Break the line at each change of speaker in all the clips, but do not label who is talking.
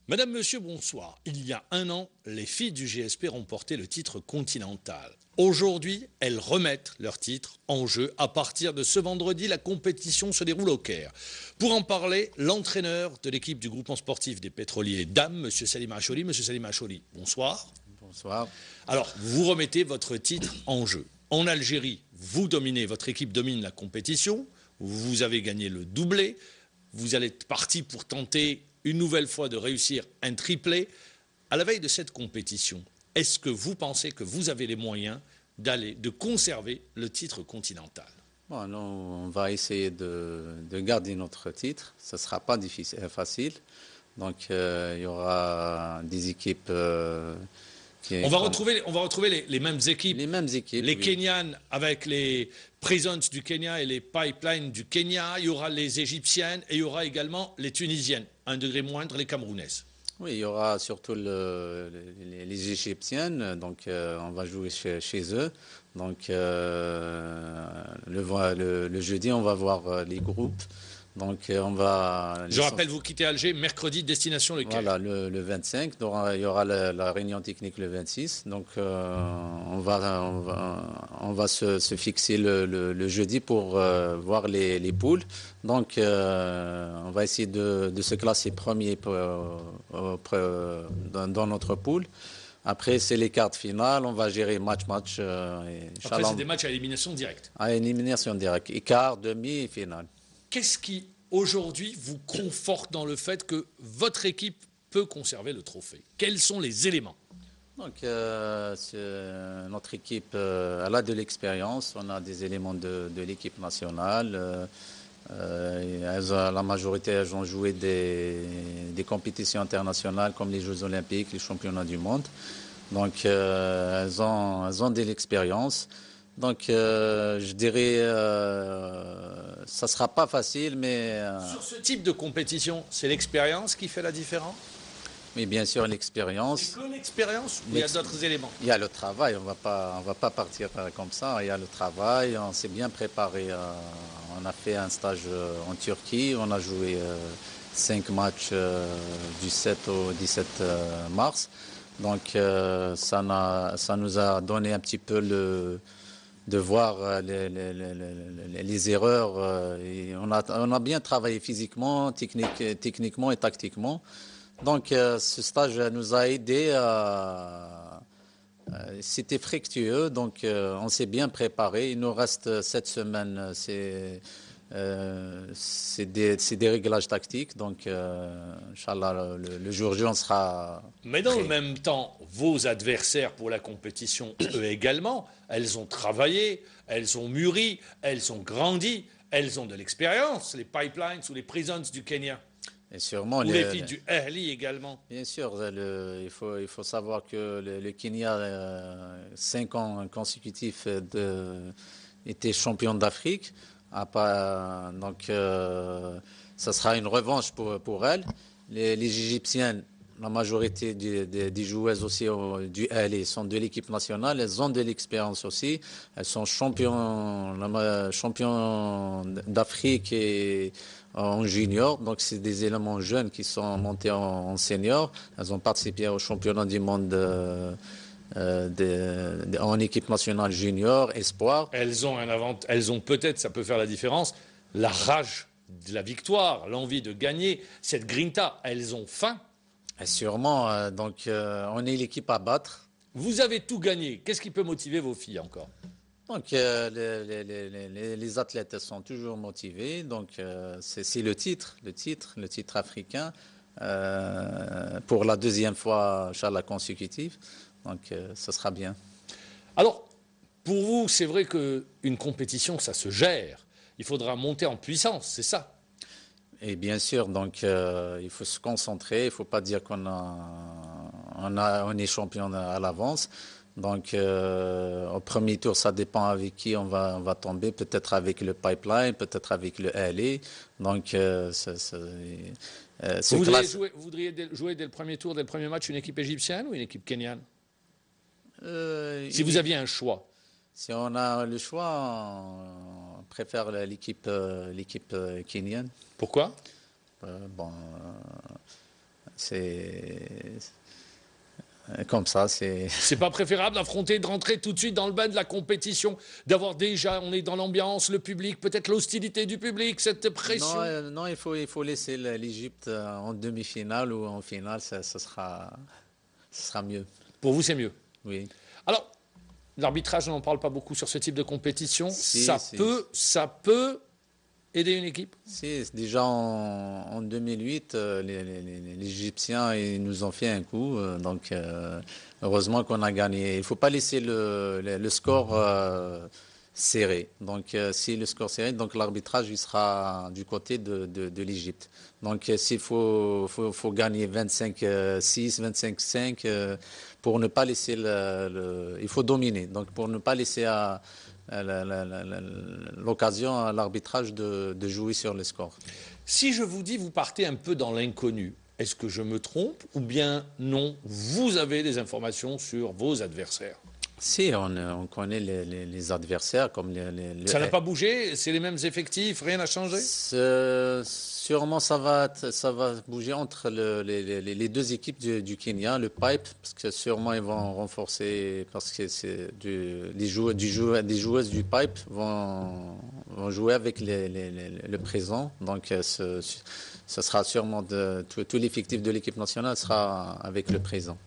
Madame, Monsieur, bonsoir. Il y a un an, les filles du GSP remportaient le titre continental. Aujourd'hui, elles remettent leur titre en jeu. À partir de ce vendredi, la compétition se déroule au Caire. Pour en parler, l'entraîneur de l'équipe du groupement sportif des pétroliers dames, Monsieur Salim Acholi. Monsieur Salim Acholi, bonsoir.
Bonsoir.
Alors, vous remettez votre titre en jeu. En Algérie, vous dominez, votre équipe domine la compétition. Vous avez gagné le doublé. Vous allez être parti pour tenter une nouvelle fois de réussir un triplé. À la veille de cette compétition, est-ce que vous pensez que vous avez les moyens de conserver le titre continental?
Bon, nous, on va essayer de garder notre titre. Ce ne sera pas facile. Donc, il y aura des équipes
On va retrouver les mêmes équipes.
Les mêmes équipes.
Les
oui.
Kenyanes avec les Prisons du Kenya et les Pipelines du Kenya. Il y aura les Égyptiennes et il y aura également les Tunisiennes. Un degré moindre, les Camerounaises.
Oui, il y aura surtout les Égyptiennes. Donc, on va jouer chez eux. Donc, le jeudi, on va voir les groupes. Donc, on va...
Je rappelle, vous quittez Alger mercredi, destination le Caire.
Voilà, le 25. Donc, il y aura la réunion technique le 26. Donc, on va se fixer le jeudi pour voir les poules. Donc, on va essayer de se classer premier dans notre poule. Après, c'est les quarts de finale. On va gérer match.
Après, c'est des matchs à élimination directe.
À élimination directe. Et quart, demi et finale.
Qu'est-ce qui, aujourd'hui, vous conforte dans le fait que votre équipe peut conserver le trophée? Quels sont les éléments?
Donc, notre équipe, elle a de l'expérience. On a des éléments de l'équipe nationale. La majorité, elles ont joué des compétitions internationales comme les Jeux Olympiques, les championnats du monde. Donc, elles ont de l'expérience. Donc, je dirais, ça ne sera pas facile, mais...
Sur ce type de compétition, c'est l'expérience qui fait la différence?
Mais bien sûr, l'expérience.
C'est que l'expérience ou il y a d'autres éléments?
Il y a le travail, on va pas partir comme ça. Il y a le travail, on s'est bien préparé. On a fait un stage en Turquie, on a joué 5 matchs du 7 au 17 mars. Donc, ça nous a donné un petit peu de voir les erreurs. Et on a bien travaillé physiquement, techniquement et tactiquement. Donc, ce stage nous a aidé. C'était fructueux, donc on s'est bien préparé. Il nous reste cette semaine, c'est des réglages tactiques. Donc, Inch'Allah, le jour J, on sera.
Mais dans
prêt.
le même temps, vos adversaires pour la compétition, eux également, elles ont travaillé, elles ont mûri, elles ont grandi, elles ont de l'expérience, les Pipelines ou les Prisons du Kenya.
Et sûrement,
Ou les filles du Ahli également.
Bien sûr, il faut savoir que le Kenya, 5 ans consécutifs, était champion d'Afrique. Donc, ça sera une revanche pour elles. Les Égyptiennes, la majorité des joueuses aussi du Ahli sont de l'équipe nationale. Elles ont de l'expérience aussi. Elles sont champions d'Afrique et en junior, donc c'est des éléments jeunes qui sont montés en senior. Elles ont participé au championnat du monde en équipe nationale junior, espoir.
Elles ont peut-être, ça peut faire la différence, la rage de la victoire, l'envie de gagner, cette grinta. Elles ont faim.
Et sûrement, donc on est l'équipe à battre.
Vous avez tout gagné. Qu'est-ce qui peut motiver vos filles encore?
Donc les athlètes sont toujours motivés. Donc c'est le titre africain pour la deuxième fois, Inch'Allah, consécutive. Donc ce sera bien.
Alors, pour vous, c'est vrai qu'une compétition, ça se gère. Il faudra monter en puissance, c'est ça?
Et bien sûr, donc il faut se concentrer. Il ne faut pas dire qu'on est champion à l'avance. Donc, au premier tour, ça dépend avec qui on va tomber. Peut-être avec le Pipeline, peut-être avec le LA. Donc,
vous voudriez jouer dès le premier tour, dès le premier match, une équipe égyptienne ou une équipe kenyane? Si vous aviez un choix.
Si on a le choix, on préfère l'équipe kenyane.
Pourquoi?
C'est comme ça.
C'est pas préférable d'affronter, de rentrer tout de suite dans le bain de la compétition, d'avoir déjà, on est dans l'ambiance, le public, peut-être l'hostilité du public, cette pression?
Non, il faut laisser l'Égypte en demi-finale ou en finale, ça sera mieux.
Pour vous, c'est mieux.
Oui.
Alors, l'arbitrage, on n'en parle pas beaucoup sur ce type de compétition.
Si,
Ça peut aider une équipe?
Si, déjà en 2008, les Égyptiens ils nous ont fait un coup. Donc, heureusement qu'on a gagné. Il ne faut pas laisser le score serré. Donc, si le score serré, donc l'arbitrage il sera du côté de l'Égypte. Donc, s'il faut gagner 25-6, 25-5 pour ne pas laisser il faut dominer. Donc, pour ne pas laisser l'occasion à l'arbitrage de jouer sur le score.
Si je vous dis vous partez un peu dans l'inconnu, est-ce que je me trompe ou bien non, vous avez des informations sur vos adversaires?
Si, on connaît les adversaires comme
Ça n'a pas bougé? C'est les mêmes effectifs? Rien n'a changé?
Sûrement, ça va bouger entre les deux équipes du Kenya, le Pipe, parce que sûrement ils vont renforcer, parce que c'est des joueuses du Pipe vont jouer avec le présent. Donc, ce sera sûrement tout l'effectif de l'équipe nationale sera avec le présent.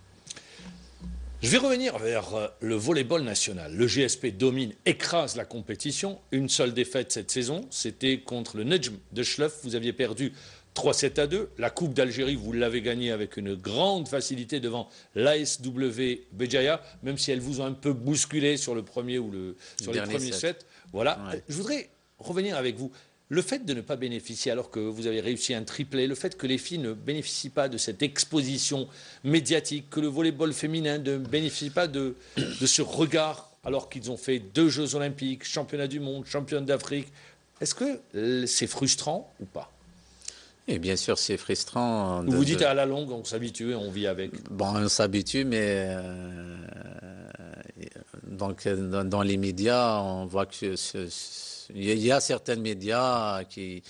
Je vais revenir vers le volleyball national. Le GSP domine, écrase la compétition. Une seule défaite cette saison, c'était contre le Nejm de Schleuf. Vous aviez perdu 3-7-2. La Coupe d'Algérie, vous l'avez gagnée avec une grande facilité devant l'ASW Béjaïa, même si elles vous ont un peu bousculé sur le premier ou sur les premiers sets. Voilà. Ouais. Je voudrais revenir avec vous. Le fait de ne pas bénéficier, alors que vous avez réussi un triplé, le fait que les filles ne bénéficient pas de cette exposition médiatique, que le volleyball féminin ne bénéficie pas de ce regard, alors qu'ils ont fait 2 Jeux olympiques, championnat du monde, championne d'Afrique, est-ce que c'est frustrant ou pas?
Et bien sûr, c'est frustrant.
Vous dites à la longue, on s'habitue et on vit avec.
Bon, on s'habitue, mais donc dans les médias, on voit que il y a certains médias qui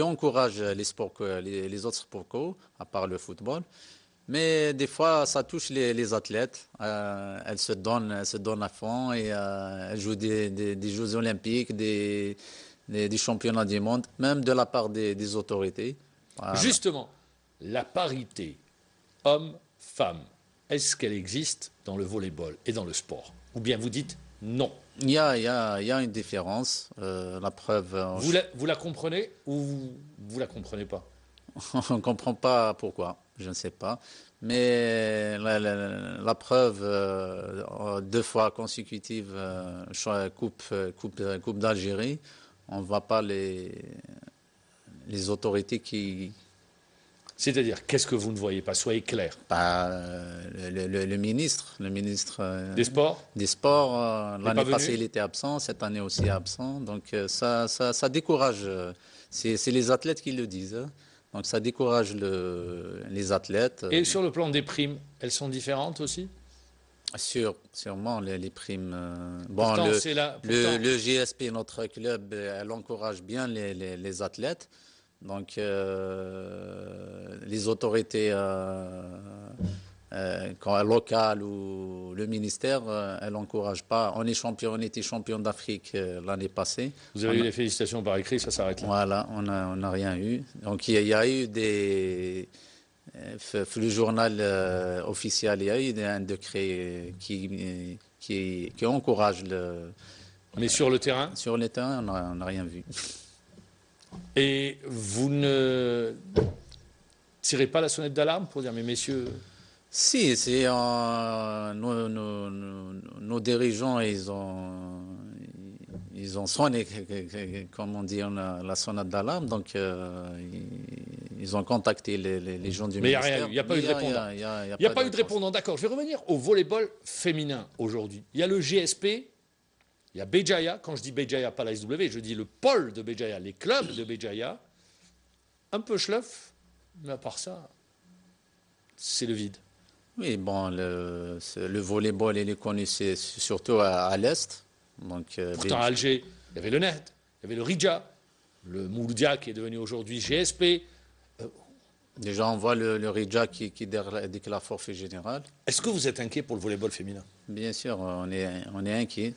encouragent les autres sports co, à part le football. Mais des fois, ça touche les athlètes. Elles se donnent à fond et elles jouent des Jeux olympiques, des championnats du monde, même de la part des autorités.
Voilà. Justement, la parité homme-femme, est-ce qu'elle existe dans le volleyball et dans le sport? Ou bien vous dites non?
Il y a une différence. La preuve.
Vous la comprenez ou vous la comprenez pas?
On ne comprend pas pourquoi, je ne sais pas. Mais la preuve, 2 fois consécutive, Coupe d'Algérie, on ne voit pas les autorités qui.
C'est-à-dire, qu'est-ce que vous ne voyez pas? Soyez clair.
Le ministre
des Sports.
L'année passée, il était absent. Cette année aussi absent. Donc, ça décourage. C'est les athlètes qui le disent. Hein. Donc, ça décourage les athlètes.
Et sur le plan des primes, elles sont différentes aussi?
Sûrement, les primes.
Pourtant,
le GSP, notre club, elle encourage bien les athlètes. Donc, les autorités locales ou le ministère, elles n'encouragent pas. On était champion d'Afrique l'année passée.
Vous avez eu les félicitations par écrit, ça s'arrête là.
Voilà, on n'a rien eu. Donc, il y a eu le journal officiel, il y a eu un décret qui encourage
Mais sur le terrain?
Sur le terrain, on n'a rien vu.
Et vous ne tirez pas la sonnette d'alarme pour dire, mais messieurs...
Si, nos dirigeants, ils ont sonné, comme on dit, la sonnette d'alarme, donc ils ont contacté les gens du ministère.
Mais il n'y a pas eu de répondant. Il n'y a pas eu de répondant, d'accord. Je vais revenir au volleyball féminin aujourd'hui. Il y a le GSP. Il y a Béjaïa, quand je dis Béjaïa, pas la SW, je dis le pôle de Béjaïa, les clubs de Béjaïa, un peu Schleuf, mais à part ça, c'est le vide.
Oui, bon, le volleyball, il est connu surtout à l'Est.
Pourtant, à Alger, il y avait le Ned, il y avait le Rija, le Mouloudia qui est devenu aujourd'hui GSP.
Déjà, on voit le Rija qui déclare forfait général.
Est-ce que vous êtes inquiet pour le volleyball féminin?
Bien sûr, on est inquiet.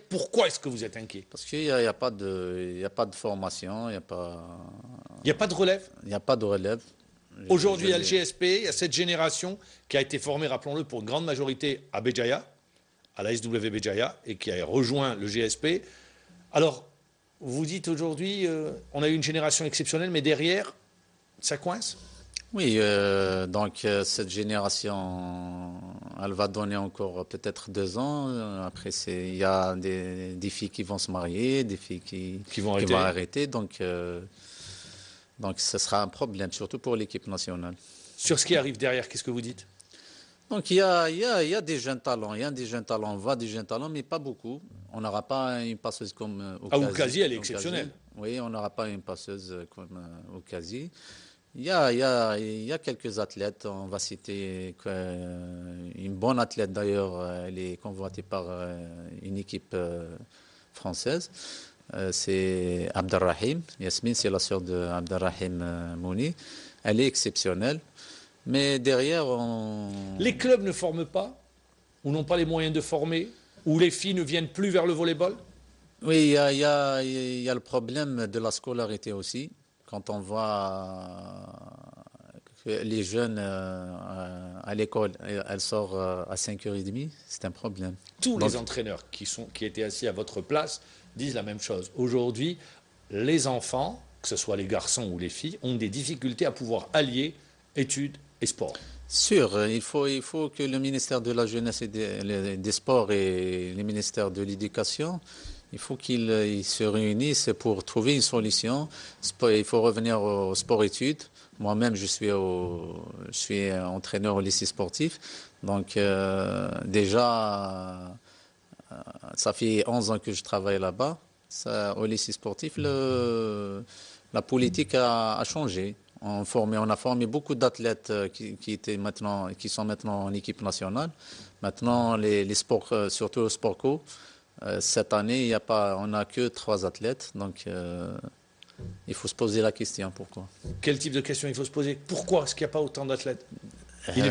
Pourquoi est-ce que vous êtes inquiet?
Parce qu'il n'y a pas de formation,
Il n'y a pas de relève?
Il n'y a pas de relève.
Aujourd'hui, il y a le GSP, il y a cette génération qui a été formée, rappelons-le, pour une grande majorité à Béjaïa, à la SW Béjaïa, et qui a rejoint le GSP. Alors, vous dites aujourd'hui, on a eu une génération exceptionnelle, mais derrière, ça coince?
Oui, donc cette génération, elle va donner encore peut-être 2 ans. Après, il y a des filles qui vont se marier, des filles qui vont arrêter. Donc, ce sera un problème, surtout pour l'équipe nationale.
Sur ce qui arrive derrière, qu'est-ce que vous dites?
Donc, il y a des jeunes talents. Il y a des jeunes talents, on voit des jeunes talents, mais pas beaucoup. On n'aura pas une passeuse comme Oukazi.
Oukazi, elle est exceptionnelle.
Oui, on n'aura pas une passeuse comme Oukazi. Il y a quelques athlètes, on va citer une bonne athlète d'ailleurs, elle est convoitée par une équipe française, c'est Abdelrahim. Yasmine, c'est la sœur de Abdelrahim Mouni. Elle est exceptionnelle, mais derrière
Les clubs ne forment pas, ou n'ont pas les moyens de former, ou les filles ne viennent plus vers le volleyball?
Oui, il y a le problème de la scolarité aussi. Quand on voit que les jeunes à l'école, elles sortent à 5h30, c'est un problème.
Tous les entraîneurs qui étaient assis à votre place disent la même chose. Aujourd'hui, les enfants, que ce soit les garçons ou les filles, ont des difficultés à pouvoir allier études et sport.
Sûr, il faut que le ministère de la Jeunesse et des Sports et le ministère de l'Éducation, il faut qu'ils se réunissent pour trouver une solution. Il faut revenir au sport-études. Moi-même, je suis entraîneur au lycée sportif. Donc, déjà, ça fait 11 ans que je travaille là-bas. Au lycée sportif, la politique a changé. On a formé beaucoup d'athlètes qui sont maintenant en équipe nationale. Maintenant, les sports, surtout le sport co, cette année, on n'a que 3 athlètes. Donc, il faut se poser la question, pourquoi?
Quel type de question il faut se poser? Pourquoi est-ce qu'il n'y a pas autant d'athlètes?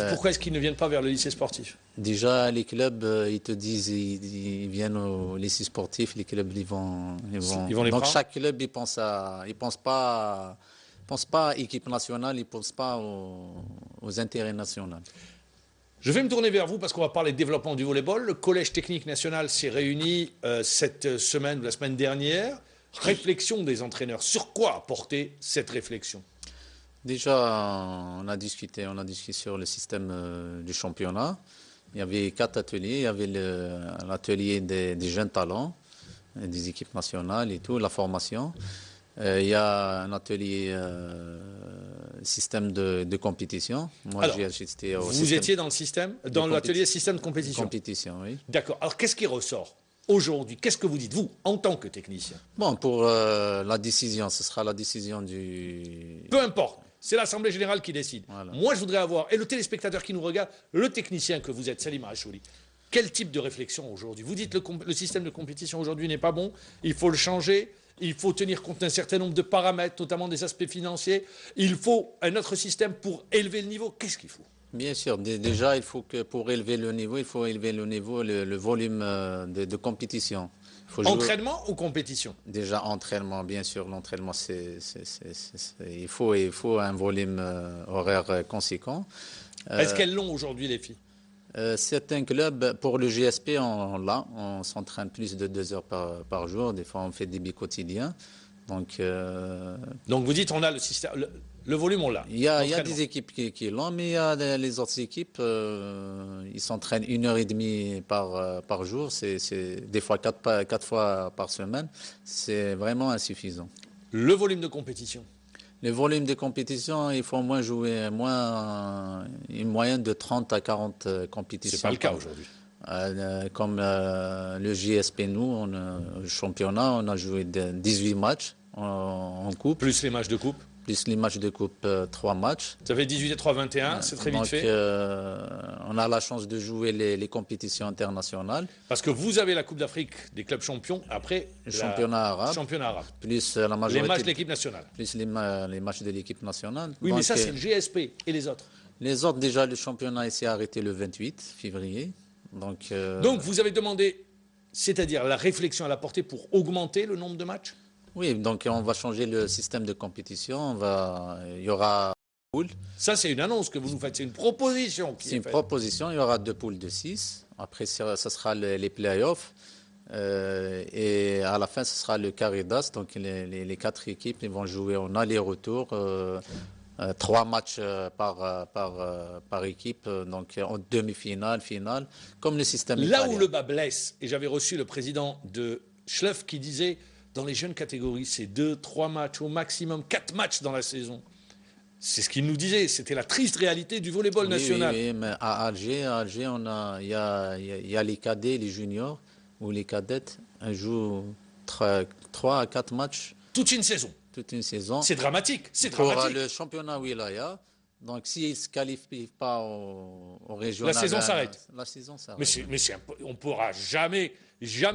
Pourquoi est-ce qu'ils ne viennent pas vers le lycée sportif?
Déjà, les clubs, ils te disent, ils viennent au lycée sportif, les clubs, ils vont les
Donc,
prendre. Chaque club, il pense pas à équipe nationale, il ne pense pas aux intérêts nationaux.
Je vais me tourner vers vous parce qu'on va parler de développement du volleyball. Le Collège technique national s'est réuni cette semaine ou la semaine dernière. Réflexion des entraîneurs. Sur quoi a porté cette réflexion?
Déjà, on a discuté sur le système du championnat. Il y avait 4 ateliers. Il y avait l'atelier des jeunes talents, des équipes nationales et tout, la formation. Il y a un atelier système de compétition. Moi,
Alors, vous étiez dans le système, dans l'atelier système de compétition.
Compétition, oui.
D'accord. Alors, qu'est-ce qui ressort aujourd'hui? Qu'est-ce que vous dites, vous, en tant que technicien?
Bon, pour la décision, ce sera la décision du...
Peu importe. C'est l'Assemblée Générale qui décide.
Voilà.
Moi, je voudrais avoir, et le téléspectateur qui nous regarde, le technicien que vous êtes, Salim Rachouli, quel type de réflexion aujourd'hui? Vous dites le système de compétition aujourd'hui n'est pas bon, il faut le changer, il faut tenir compte d'un certain nombre de paramètres, notamment des aspects financiers, il faut un autre système pour élever le niveau. Qu'est-ce qu'il faut?
Bien sûr, déjà, il faut que pour élever le niveau, il faut élever le niveau, le volume de compétition.
Entraînement ou compétition?
Déjà, entraînement, bien sûr. L'entraînement, il faut un volume horaire conséquent.
Est-ce qu'elles l'ont aujourd'hui, les filles?
Certains clubs, pour le GSP, on s'entraîne plus de 2 heures par jour. Des fois, on fait des quotidiens. Donc,
vous dites, on a le système, le volume, on l'a.
Il y a des équipes qui l'ont, mais il y a les autres équipes, ils s'entraînent 1h30 par jour. C'est des fois 4 fois par semaine. C'est vraiment insuffisant.
Le volume de compétition?
Le volume de compétition, il faut une moyenne de 30 à 40 compétitions.
C'est pas le cas aujourd'hui.
Comme le JSP, nous, le championnat, on a joué 18 matchs en coupe.
Plus les matchs de coupe?
plus les matchs de coupe, 3 matchs.
Ça fait 18 et 3, 21, c'est très vite
Donc,
fait.
on a la chance de jouer les compétitions internationales.
Parce que vous avez la Coupe d'Afrique des clubs champions, après
Le championnat arabe,
championnat arabe.
plus la majorité,
Les matchs de l'équipe nationale.
plus les matchs de l'équipe nationale.
Oui,
Donc,
mais ça, c'est le GSP et les autres.
les autres, déjà, le championnat s'est arrêté le 28 février. Donc,
Donc, vous avez demandé, c'est-à-dire la réflexion à la portée pour augmenter le nombre de matchs?
oui, donc on va changer le système de compétition. Il y aura poules.
Ça, c'est une annonce que vous nous faites, c'est une proposition qui
C'est
est
une
faite.
proposition. Il y aura 2 poules de 6. Après, ça sera les playoffs. Et à la fin, ce sera le carré d'as. Donc, les 4 équipes ils vont jouer en aller-retour. 3 matchs par équipe, donc en demi-finale, finale, comme le système
Là
italien.
où le bas blesse, et j'avais reçu le président de Schleff qui disait, dans les jeunes catégories, c'est 2, 3 matchs, au maximum 4 matchs dans la saison. C'est ce qu'il nous disait, c'était la triste réalité du volleyball national.
Oui, mais à Alger, il y a les cadets, les juniors, ou les cadettes, on joue 3 à 4 matchs
Toute une saison.
toute une saison.
C'est dramatique, c'est
Pour
dramatique.
le championnat Wilaya. Donc, s'ils ne se qualifient pas au régional,
La saison s'arrête.
La saison s'arrête.
On ne pourra jamais,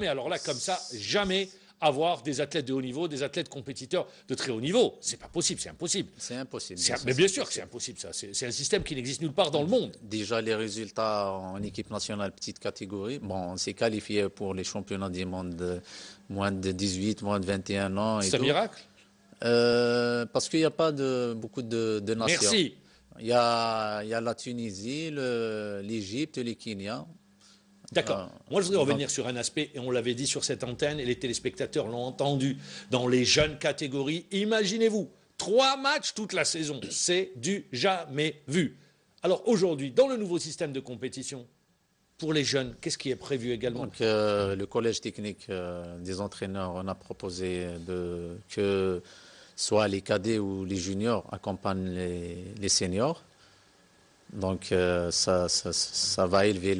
alors là, comme ça, jamais avoir des athlètes de haut niveau, des athlètes compétiteurs de très haut niveau. C'est pas possible, c'est impossible.
C'est impossible.
Mais bien sûr que c'est impossible, ça. C'est un système qui n'existe nulle part dans le monde.
Déjà, les résultats en équipe nationale petite catégorie. Bon, on s'est qualifié pour les championnats du monde de moins de 18, moins de 21 ans.
C'est un miracle.
Parce qu'il n'y a pas beaucoup de nations.
Merci.
Il y a la Tunisie, l'Égypte, les Kenya.
D'accord. Moi, je voudrais revenir sur un aspect, et on l'avait dit sur cette antenne, et les téléspectateurs l'ont entendu, dans les jeunes catégories. Imaginez-vous, 3 matchs toute la saison, c'est du jamais vu. Alors aujourd'hui, dans le nouveau système de compétition, pour les jeunes, qu'est-ce qui est prévu également?
Donc, le collège technique des entraîneurs, on a proposé que soit les cadets ou les juniors accompagnent les seniors. Donc, ça va élever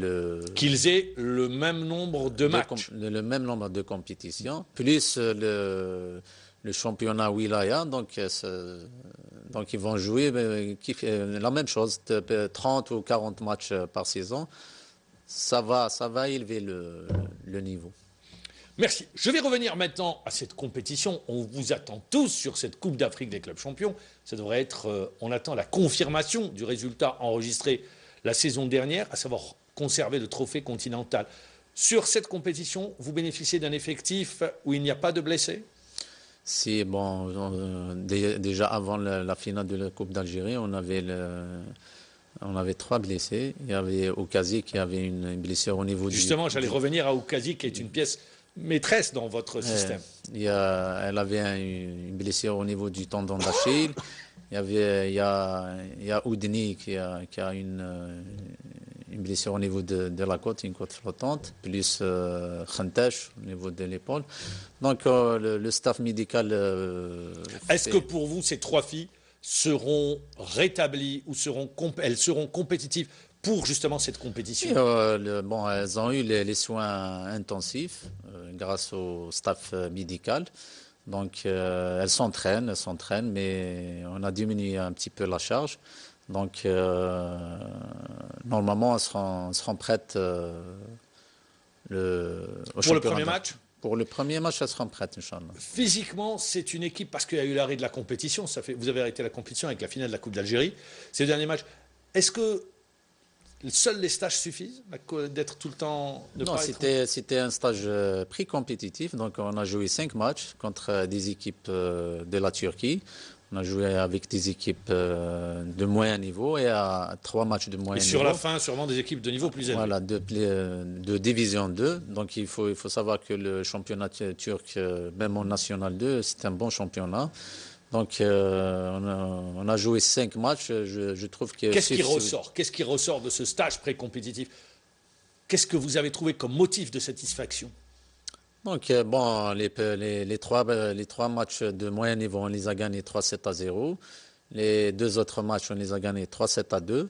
Qu'ils aient le même nombre de matchs.
le même nombre de compétitions, plus le championnat Wilaya. Donc, ils vont jouer la même chose, 30 ou 40 matchs par saison. Ça va élever le niveau.
Merci. Je vais revenir maintenant à cette compétition. On vous attend tous sur cette Coupe d'Afrique des clubs champions. Ça devrait être, on attend la confirmation du résultat enregistré la saison dernière, à savoir conserver le trophée continental. Sur cette compétition, vous bénéficiez d'un effectif où il n'y a pas de blessés?
Si, bon, déjà avant la finale de la Coupe d'Algérie, on avait 3 blessés. Il y avait Okazi qui avait une blessure au niveau
Justement, j'allais revenir à Okazi, qui est une pièce maîtresse dans votre système.
Elle avait une blessure au niveau du tendon d'Achille. Il y a Oudni qui a une blessure au niveau de la côte, une côte flottante, plus Khantesh au niveau de l'épaule. Donc le staff médical...
Est-ce que pour vous, ces 3 filles seront rétablies ou elles seront compétitives pour justement cette compétition?
Elles ont eu les soins intensifs grâce au staff médical. Donc elles s'entraînent, mais on a diminué un petit peu la charge. Donc normalement, elles seront prêtes
pour le premier match?
Pour le premier match, elles seront prêtes, Inch'Allah.
Physiquement, c'est une équipe, parce qu'il y a eu l'arrêt de la compétition, vous avez arrêté la compétition avec la finale de la Coupe d'Algérie, c'est le dernier match. Est-ce que seuls les stages suffisent d'être tout le temps...
Non, c'était un stage pré-compétitif. Donc, on a joué 5 matchs contre des équipes de la Turquie. On a joué avec des équipes de moyen niveau et à 3 matchs de moyen niveau.
Et sur la fin, sûrement des équipes de niveau plus élevé.
Voilà, de division 2. Donc, il faut savoir que le championnat turc, même en National 2, c'est un bon championnat. Donc, on a joué 5 matchs. Je trouve que...
Qu'est-ce qui ressort de ce stage pré-compétitif? Qu'est-ce que vous avez trouvé comme motif de satisfaction?
Donc, les 3 matchs de moyen niveau, on les a gagnés 3-7-0. Les 2 autres matchs, on les a gagnés 3-7-2.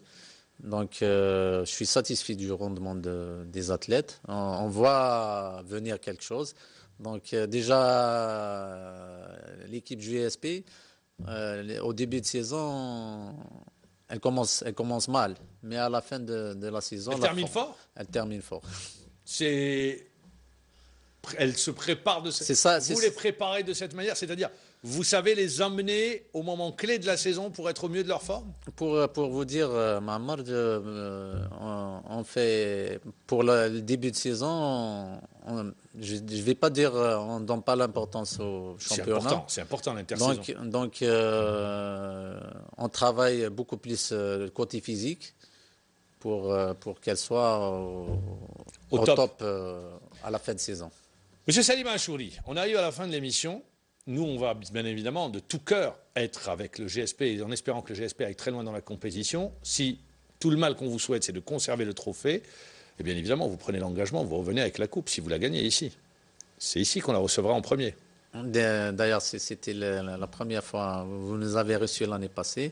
Donc, je suis satisfait du rendement des athlètes. On voit venir quelque chose. Donc déjà, l'équipe GSP, Au début de saison, elle commence mal. Mais à la fin de la saison...
Elle termine fort?
Elle termine fort.
Elle se prépare de cette manière. Vous les préparez de cette manière, c'est-à-dire vous savez les emmener au moment clé de la saison pour être au mieux de leur forme?
Pour vous dire, Mahmoud, on fait pour le début de saison, je ne vais pas dire on ne donne pas l'importance au championnat.
C'est important l'intersaison.
Donc on travaille beaucoup plus le côté physique pour qu'elle soit au top à la fin de saison.
Monsieur Salim Achouri, on arrive à la fin de l'émission. Nous, on va bien évidemment de tout cœur être avec le GSP en espérant que le GSP aille très loin dans la compétition. Si tout le mal qu'on vous souhaite, c'est de conserver le trophée, et bien évidemment, vous prenez l'engagement, vous revenez avec la coupe si vous la gagnez ici. C'est ici qu'on la recevra en premier.
D'ailleurs, c'était la première fois. Vous nous avez reçus l'année passée.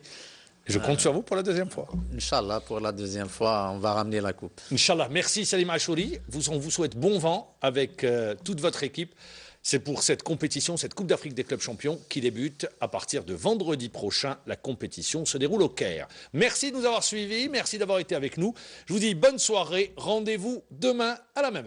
Je compte sur vous pour la deuxième fois.
Inch'Allah, pour la deuxième fois, on va ramener la coupe.
Inch'Allah. Merci Salim Achouri. On vous souhaite bon vent avec toute votre équipe. C'est pour cette compétition, cette Coupe d'Afrique des clubs champions qui débute à partir de vendredi prochain. La compétition se déroule au Caire. Merci de nous avoir suivis. Merci d'avoir été avec nous. Je vous dis bonne soirée. Rendez-vous demain à la même heure.